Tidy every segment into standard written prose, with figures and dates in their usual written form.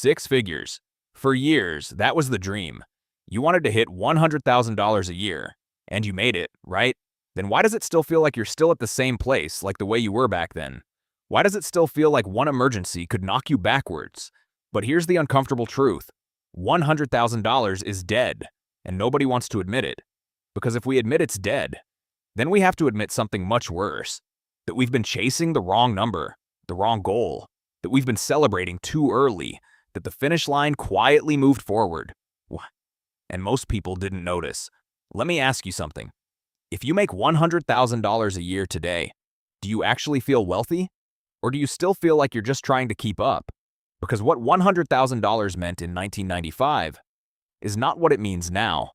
Six figures. For years, that was the dream. You wanted to hit $100,000 a year, and you made it, right? Then why does it still feel like you're still at the same place like the way you were back then? Why does it still feel like one emergency could knock you backwards? But here's the uncomfortable truth. $100,000 is dead, and nobody wants to admit it. Because if we admit it's dead, then we have to admit something much worse. That we've been chasing the wrong number, the wrong goal, that we've been celebrating too early, that the finish line quietly moved forward. And most people didn't notice. Let me ask you something. If you make $100,000 a year today, do you actually feel wealthy? Or do you still feel like you're just trying to keep up? Because what $100,000 meant in 1995 is not what it means now.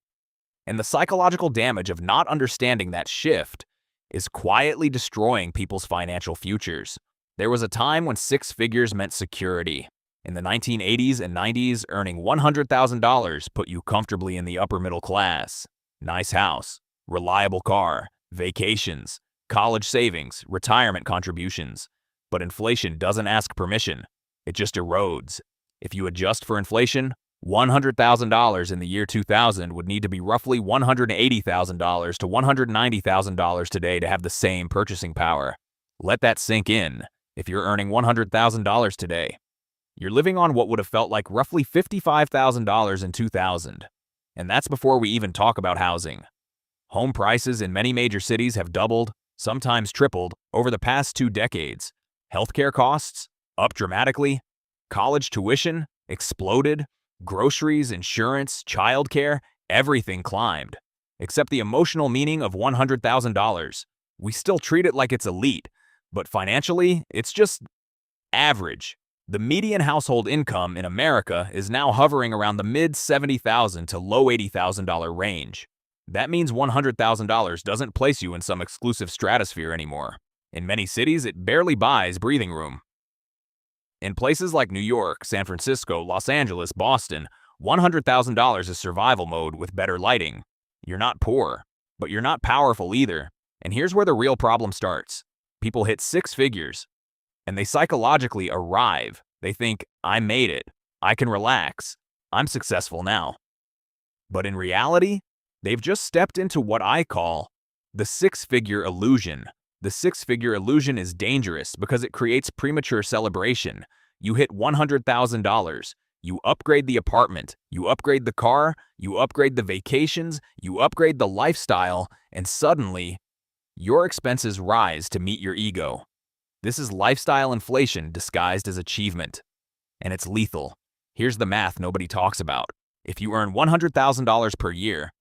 And the psychological damage of not understanding that shift is quietly destroying people's financial futures. There was a time when six figures meant security. In the 1980s and 90s, earning $100,000 put you comfortably in the upper middle class. Nice house, reliable car, vacations, college savings, retirement contributions. But inflation doesn't ask permission. It just erodes. If you adjust for inflation, $100,000 in the year 2000 would need to be roughly $180,000 to $190,000 today to have the same purchasing power. Let that sink in. If you're earning $100,000 today, you're living on what would have felt like roughly $55,000 in 2000. And that's before we even talk about housing. Home prices in many major cities have doubled, sometimes tripled, over the past 2 decades. Healthcare costs up dramatically. College tuition exploded. Groceries, insurance, childcare, everything climbed. Except the emotional meaning of $100,000. We still treat it like it's elite, but financially, it's just average. The median household income in America is now hovering around the mid-$70,000 to low $80,000 range. That means $100,000 doesn't place you in some exclusive stratosphere anymore. In many cities, it barely buys breathing room. In places like New York, San Francisco, Los Angeles, Boston, $100,000 is survival mode with better lighting. You're not poor, but you're not powerful either. And here's where the real problem starts. People hit six figures, and they psychologically arrive. They think, I made it. I can relax. I'm successful now. But in reality, they've just stepped into what I call the six-figure illusion. The six-figure illusion is dangerous because it creates premature celebration. You hit $100,000. You upgrade the apartment. You upgrade the car. You upgrade the vacations. You upgrade the lifestyle. And suddenly, your expenses rise to meet your ego. This is lifestyle inflation disguised as achievement. And it's lethal. Here's the math nobody talks about. If you earn $100,000 per year,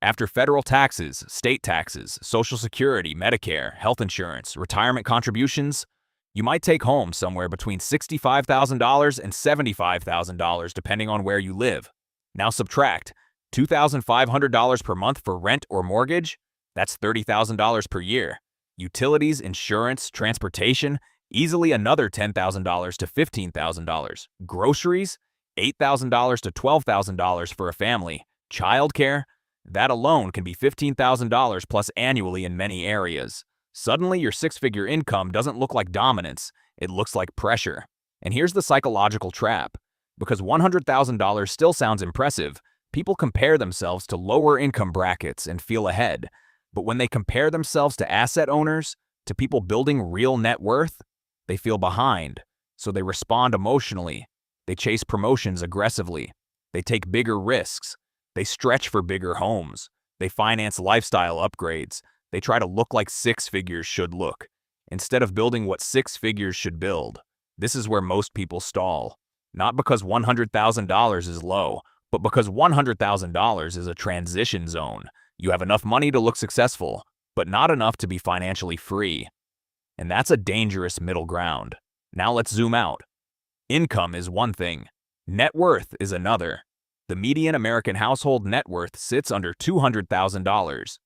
after federal taxes, state taxes, Social Security, Medicare, health insurance, retirement contributions, you might take home somewhere between $65,000 and $75,000 depending on where you live. Now subtract $2,500 per month for rent or mortgage, that's $30,000 per year. Utilities, insurance, transportation, easily another $10,000 to $15,000. Groceries, $8,000 to $12,000 for a family. Childcare, that alone can be $15,000 plus annually in many areas. Suddenly, your six-figure income doesn't look like dominance, it looks like pressure. And here's the psychological trap. Because $100,000 still sounds impressive, people compare themselves to lower income brackets and feel ahead. But when they compare themselves to asset owners, to people building real net worth, they feel behind. So they respond emotionally. They chase promotions aggressively. They take bigger risks. They stretch for bigger homes. They finance lifestyle upgrades. They try to look like six figures should look, instead of building what six figures should build. This is where most people stall. Not because $100,000 is low, but because $100,000 is a transition zone. You have enough money to look successful, but not enough to be financially free. And that's a dangerous middle ground. Now let's zoom out. Income is one thing. Net worth is another. The median American household net worth sits under $200,000.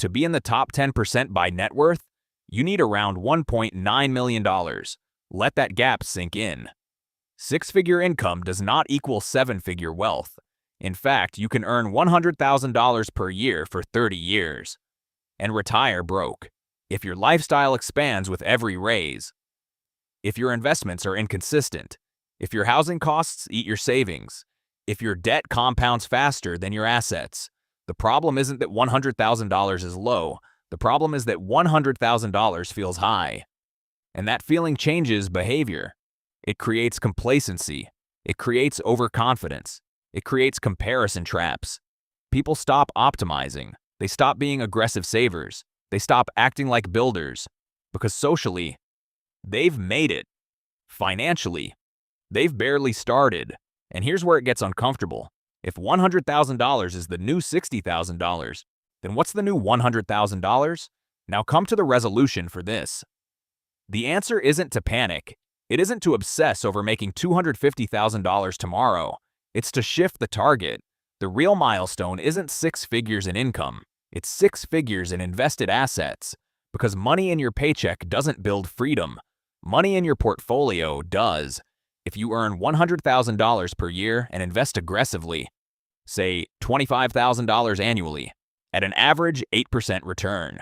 To be in the top 10% by net worth, you need around $1.9 million. Let that gap sink in. Six-figure income does not equal seven-figure wealth. In fact, you can earn $100,000 per year for 30 years and retire broke if your lifestyle expands with every raise. If your investments are inconsistent, If your housing costs eat your savings, if your debt compounds faster than your assets, the problem isn't that $100,000 is low. The problem is that $100,000 feels high. And that feeling changes behavior. It creates complacency. It creates overconfidence. It creates comparison traps. People stop optimizing. They stop being aggressive savers. They stop acting like builders. Because socially, they've made it. Financially, they've barely started. And here's where it gets uncomfortable. If $100,000 is the new $60,000, then what's the new $100,000? Now come to the resolution for this. The answer isn't to panic. It isn't to obsess over making $250,000 tomorrow. It's to shift the target. The real milestone isn't 6 figures in income. It's 6 figures in invested assets. Because money in your paycheck doesn't build freedom. Money in your portfolio does. If you earn $100,000 per year and invest aggressively, say $25,000 annually, at an average 8% return,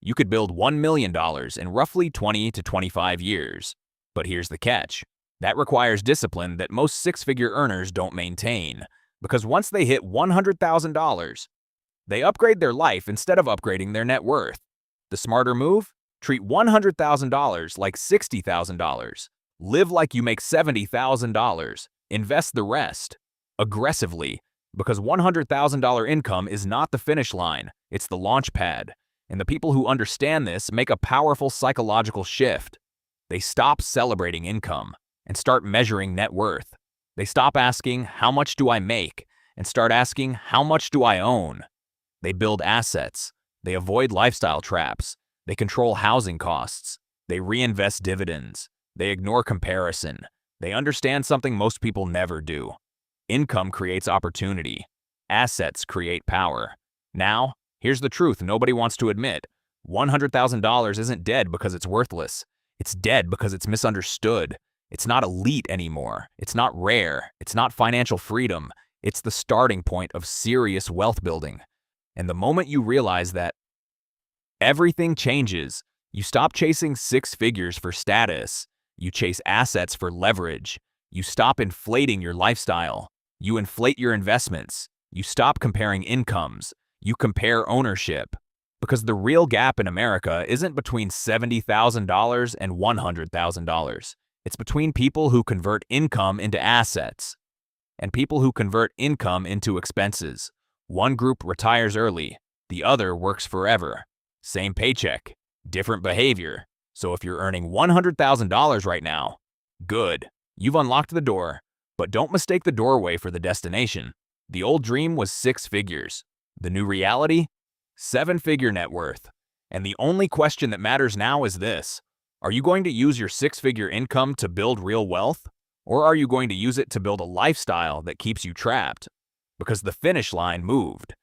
you could build $1 million in roughly 20 to 25 years. But here's the catch. That requires discipline that most 6-figure earners don't maintain. Because once they hit $100,000, they upgrade their life instead of upgrading their net worth. The smarter move? Treat $100,000 like $60,000. Live like you make $70,000. Invest the rest. Aggressively. Because $100,000 income is not the finish line, it's the launch pad. And the people who understand this make a powerful psychological shift. They stop celebrating income and start measuring net worth. They stop asking, how much do I make? And start asking, how much do I own? They build assets. They avoid lifestyle traps. They control housing costs. They reinvest dividends. They ignore comparison. They understand something most people never do. Income creates opportunity. Assets create power. Now, here's the truth nobody wants to admit. $100,000 isn't dead because it's worthless. It's dead because it's misunderstood. It's not elite anymore. It's not rare. It's not financial freedom. It's the starting point of serious wealth building. And the moment you realize that, everything changes. You stop chasing 6 figures for status. You chase assets for leverage. You stop inflating your lifestyle. You inflate your investments. You stop comparing incomes. You compare ownership. Because the real gap in America isn't between $70,000 and $100,000. It's between people who convert income into assets and people who convert income into expenses. One group retires early. The other works forever. Same paycheck, different behavior. So if you're earning $100,000 right now, good. You've unlocked the door, but don't mistake the doorway for the destination. The old dream was 6 figures. The new reality? 7-figure net worth. And the only question that matters now is this. Are you going to use your 6-figure income to build real wealth? Or are you going to use it to build a lifestyle that keeps you trapped? Because the finish line moved.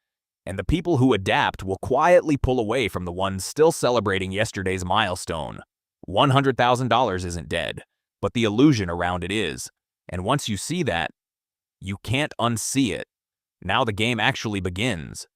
And the people who adapt will quietly pull away from the ones still celebrating yesterday's milestone. $100,000 isn't dead, but the illusion around it is. And once you see that, you can't unsee it. Now the game actually begins.